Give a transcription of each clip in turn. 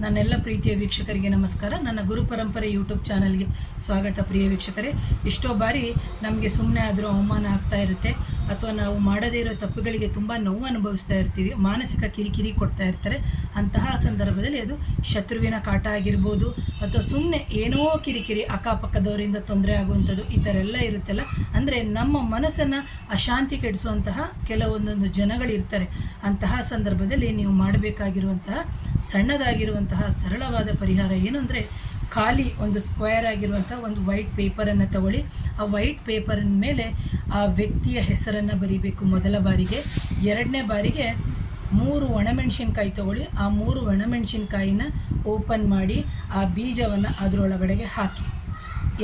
ನನ್ನೆಲ್ಲ ಪ್ರೀತಿಯ ವೀಕ್ಷಕರಿಗೆ ನಮಸ್ಕಾರ. ನನ್ನ ಗುರು ಪರಂಪರೆ ಯೂಟ್ಯೂಬ್ ಚಾನಲ್ಗೆ ಸ್ವಾಗತ. ಪ್ರಿಯ ವೀಕ್ಷಕರೇ, ಎಷ್ಟೋ ಬಾರಿ ನಮಗೆ ಸುಮ್ಮನೆ ಆದರೂ ಅವಮಾನ ಆಗ್ತಾ ಇರುತ್ತೆ, ಅಥವಾ ನಾವು ಮಾಡದೇ ಇರೋ ತಪ್ಪುಗಳಿಗೆ ತುಂಬ ನೋವು ಅನುಭವಿಸ್ತಾ ಇರ್ತೀವಿ, ಮಾನಸಿಕ ಕಿರಿಕಿರಿ ಕೊಡ್ತಾ ಇರ್ತಾರೆ. ಅಂತಹ ಸಂದರ್ಭದಲ್ಲಿ ಅದು ಶತ್ರುವಿನ ಕಾಟ ಆಗಿರ್ಬೋದು, ಅಥವಾ ಸುಮ್ಮನೆ ಏನೋ ಕಿರಿಕಿರಿ ಅಕ್ಕಪಕ್ಕದವರಿಂದ ತೊಂದರೆ ಆಗುವಂಥದ್ದು, ಈ ಥರ ಎಲ್ಲ ಇರುತ್ತಲ್ಲ. ಅಂದರೆ ನಮ್ಮ ಮನಸ್ಸನ್ನು ಅಶಾಂತಿ ಕೆಡಿಸುವಂತಹ ಕೆಲವೊಂದೊಂದು ಜನಗಳಿರ್ತಾರೆ. ಅಂತಹ ಸಂದರ್ಭದಲ್ಲಿ ನೀವು ಮಾಡಬೇಕಾಗಿರುವಂತಹ ಸಣ್ಣದಾಗಿರುವಂತಹ ಸರಳವಾದ ಪರಿಹಾರ ಏನು ಅಂದರೆ, ಖಾಲಿ ಒಂದು ಸ್ಕ್ವೇರ್ ಆಗಿರುವಂಥ ಒಂದು ವೈಟ್ ಪೇಪರನ್ನು ತಗೊಳ್ಳಿ. ಆ ವೈಟ್ ಪೇಪರಿನ ಮೇಲೆ ಆ ವ್ಯಕ್ತಿಯ ಹೆಸರನ್ನು ಬರೀಬೇಕು ಮೊದಲ ಬಾರಿಗೆ. ಎರಡನೇ ಬಾರಿಗೆ 3 ಒಣಮೆಣಸಿನ್ಕಾಯಿ ತಗೊಳ್ಳಿ. ಆ 3 ಒಣಮೆಣಸಿನ್ಕಾಯಿನ ಓಪನ್ ಮಾಡಿ ಆ ಬೀಜವನ್ನು ಅದರೊಳಗಡೆಗೆ ಹಾಕಿ.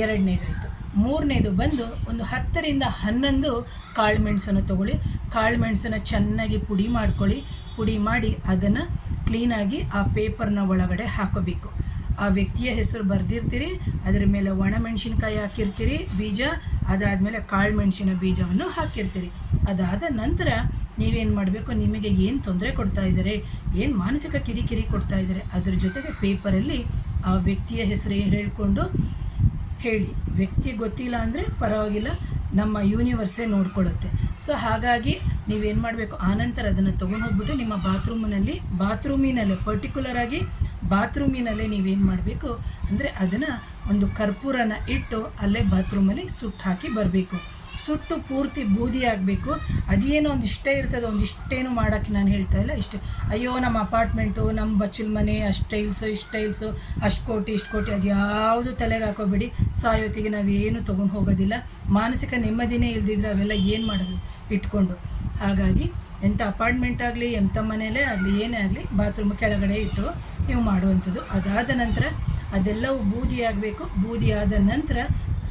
ಎರಡನೇದಾಯಿತು. ಮೂರನೇದು ಬಂದು ಒಂದು 10ರಿಂದ 11 ಕಾಳುಮೆಣಸನ್ನು ತಗೊಳ್ಳಿ. ಕಾಳುಮೆಣಸನ್ನು ಚೆನ್ನಾಗಿ ಪುಡಿ ಮಾಡ್ಕೊಳ್ಳಿ. ಪುಡಿ ಮಾಡಿ ಅದನ್ನು ಕ್ಲೀನಾಗಿ ಆ ಪೇಪರ್ನ ಒಳಗಡೆ ಹಾಕೋಬೇಕು. ಆ ವ್ಯಕ್ತಿಯ ಹೆಸರು ಬರೆದಿರ್ತೀರಿ, ಅದರ ಮೇಲೆ ಒಣಮೆಣಸಿನ್ಕಾಯಿ ಹಾಕಿರ್ತೀರಿ ಬೀಜ, ಅದಾದಮೇಲೆ ಕಾಳುಮೆಣಸಿನ ಬೀಜವನ್ನು ಹಾಕಿರ್ತೀರಿ. ಅದಾದ ನಂತರ ನೀವೇನು ಮಾಡಬೇಕು, ನಿಮಗೆ ಏನು ತೊಂದರೆ ಕೊಡ್ತಾ ಇದ್ದಾರೆ, ಏನು ಮಾನಸಿಕ ಕಿರಿಕಿರಿ ಕೊಡ್ತಾ ಇದ್ದಾರೆ, ಅದ್ರ ಜೊತೆಗೆ ಪೇಪರಲ್ಲಿ ಆ ವ್ಯಕ್ತಿಯ ಹೆಸರು ಹೇಳಿಕೊಂಡು ಹೇಳಿ. ವ್ಯಕ್ತಿ ಗೊತ್ತಿಲ್ಲ ಅಂದರೆ ಪರವಾಗಿಲ್ಲ, ನಮ್ಮ ಯೂನಿವರ್ಸೇ ನೋಡ್ಕೊಳ್ಳುತ್ತೆ. ಸೊ ಹಾಗಾಗಿ ನೀವೇನು ಮಾಡಬೇಕು, ಆನಂತರ ಅದನ್ನು ತೊಗೊಂಡು ಹೋಗ್ಬಿಟ್ಟು ನಿಮ್ಮ ಬಾತ್ರೂಮಿನಲ್ಲೇ ಪರ್ಟಿಕ್ಯುಲರ್ ಆಗಿ ಬಾತ್ರೂಮಿನಲ್ಲೇ ನೀವೇನು ಮಾಡಬೇಕು ಅಂದರೆ, ಅದನ್ನು ಒಂದು ಕರ್ಪೂರನ ಇಟ್ಟು ಅಲ್ಲೇ ಬಾತ್ರೂಮಲ್ಲಿ ಸುಟ್ಟು ಹಾಕಿ ಬರಬೇಕು. ಸುಟ್ಟು ಪೂರ್ತಿ ಬೂದಿ ಆಗಬೇಕು. ಅದೇನೋ ಒಂದಿಷ್ಟೇ ಇರ್ತದೆ, ಒಂದಿಷ್ಟೇನು ಮಾಡೋಕ್ಕೆ ನಾನು ಹೇಳ್ತಾ ಇಲ್ಲ. ಇಷ್ಟೇ, ಅಯ್ಯೋ ನಮ್ಮ ಅಪಾರ್ಟ್ಮೆಂಟು, ನಮ್ಮ ಬಚ್ಚಲ ಮನೆ, ಅಷ್ಟು ಟೈಲ್ಸು ಅಷ್ಟು ಕೋಟಿ ಇಷ್ಟು ಕೋಟಿ, ಅದು ಯಾವುದು ತಲೆಗೆ ಹಾಕೋಬೇಡಿ. ಸಾಯೋತಿಗೆ ನಾವೇನು ತೊಗೊಂಡು ಹೋಗೋದಿಲ್ಲ. ಮಾನಸಿಕ ನೆಮ್ಮದಿನೇ ಇಲ್ದಿದ್ರೆ ಅವೆಲ್ಲ ಏನು ಮಾಡೋದು ಇಟ್ಕೊಂಡು. ಹಾಗಾಗಿ ಎಂಥ ಅಪಾರ್ಟ್ಮೆಂಟ್ ಆಗಲಿ, ಎಂಥ ಮನೆಯಲ್ಲೇ ಆಗಲಿ, ಏನೇ ಆಗಲಿ, ಬಾತ್ರೂಮ್ ಕೆಳಗಡೆ ಇಟ್ಟು ನೀವು ಮಾಡುವಂಥದ್ದು. ಅದಾದ ನಂತರ ಅದೆಲ್ಲವೂ ಬೂದಿ ಆಗಬೇಕು. ಬೂದಿ ಆದ ನಂತರ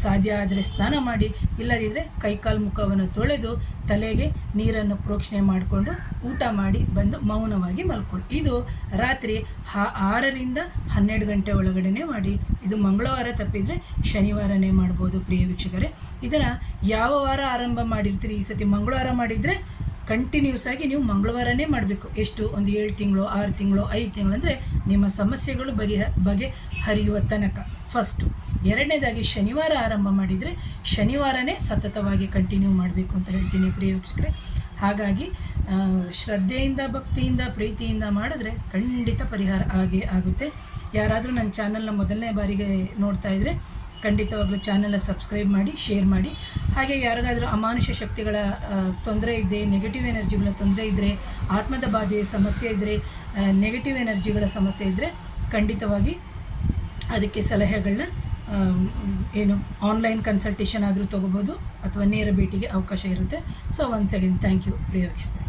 ಸಾಧ್ಯ ಆದರೆ ಸ್ನಾನ ಮಾಡಿ, ಇಲ್ಲದಿದ್ದರೆ ಕೈಕಾಲು ಮುಖವನ್ನು ತೊಳೆದು ತಲೆಗೆ ನೀರನ್ನು ಪ್ರೋಕ್ಷಣೆ ಮಾಡಿಕೊಂಡು ಊಟ ಮಾಡಿ ಬಂದು ಮೌನವಾಗಿ ಮಲ್ಕೊಳ್ಳಿ. ಇದು ರಾತ್ರಿ 6ರಿಂದ 12 ಗಂಟೆ ಒಳಗಡೆ ಮಾಡಿ. ಇದು ಮಂಗಳವಾರ ತಪ್ಪಿದರೆ ಶನಿವಾರನೇ ಮಾಡ್ಬೋದು. ಪ್ರಿಯ ವೀಕ್ಷಕರೇ, ಇದನ್ನು ಯಾವ ವಾರ ಆರಂಭ ಮಾಡಿರ್ತೀರಿ, ಈ ಸತಿ ಮಂಗಳವಾರ ಮಾಡಿದರೆ ಕಂಟಿನ್ಯೂಸ್ ಆಗಿ ನೀವು ಮಂಗಳವಾರನೇ ಮಾಡಬೇಕು. ಎಷ್ಟು, ಒಂದು 7 ತಿಂಗಳು, 6 ತಿಂಗಳು, 5 ತಿಂಗಳು, ಅಂದರೆ ನಿಮ್ಮ ಸಮಸ್ಯೆಗಳು ಬಗೆಹರಿಯುವ ತನಕ ಫಸ್ಟು. ಎರಡನೇದಾಗಿ ಶನಿವಾರ ಆರಂಭ ಮಾಡಿದರೆ ಶನಿವಾರನೇ ಸತತವಾಗಿ ಕಂಟಿನ್ಯೂ ಮಾಡಬೇಕು ಅಂತ ಹೇಳ್ತೀನಿ ಪ್ರಿಯ ವೀಕ್ಷಕರೇ. ಹಾಗಾಗಿ ಶ್ರದ್ಧೆಯಿಂದ, ಭಕ್ತಿಯಿಂದ, ಪ್ರೀತಿಯಿಂದ ಮಾಡಿದ್ರೆ ಖಂಡಿತ ಪರಿಹಾರ ಆಗೇ ಆಗುತ್ತೆ. ಯಾರಾದರೂ ನನ್ನ ಚಾನಲ್ನ ಮೊದಲನೇ ಬಾರಿಗೆ ನೋಡ್ತಾ ಇದ್ದರೆ ಖಂಡಿತವಾಗ್ಲೂ ಚಾನಲ್ನ ಸಬ್ಸ್ಕ್ರೈಬ್ ಮಾಡಿ, ಶೇರ್ ಮಾಡಿ. ಹಾಗೆ ಯಾರಿಗಾದರೂ ಅಮಾನುಷ ಶಕ್ತಿಗಳ ತೊಂದರೆ ಇದೆ, ನೆಗೆಟಿವ್ ಎನರ್ಜಿಗಳ ತೊಂದರೆ ಇದ್ದರೆ, ಆತ್ಮದ ಬಾಧೆಯ ಸಮಸ್ಯೆ ಇದ್ದರೆ, ನೆಗೆಟಿವ್ ಎನರ್ಜಿಗಳ ಸಮಸ್ಯೆ ಇದ್ದರೆ ಖಂಡಿತವಾಗಿ ಅದಕ್ಕೆ ಸಲಹೆಗಳನ್ನ ಏನು ಆನ್ಲೈನ್ ಕನ್ಸಲ್ಟೇಷನ್ ಆದರೂ ತೊಗೋಬೋದು, ಅಥವಾ ನೇರ ಭೇಟಿಗೆ ಅವಕಾಶ ಇರುತ್ತೆ. So once again thank you ಪ್ರಿಯ ವೀಕ್ಷಕರೇ.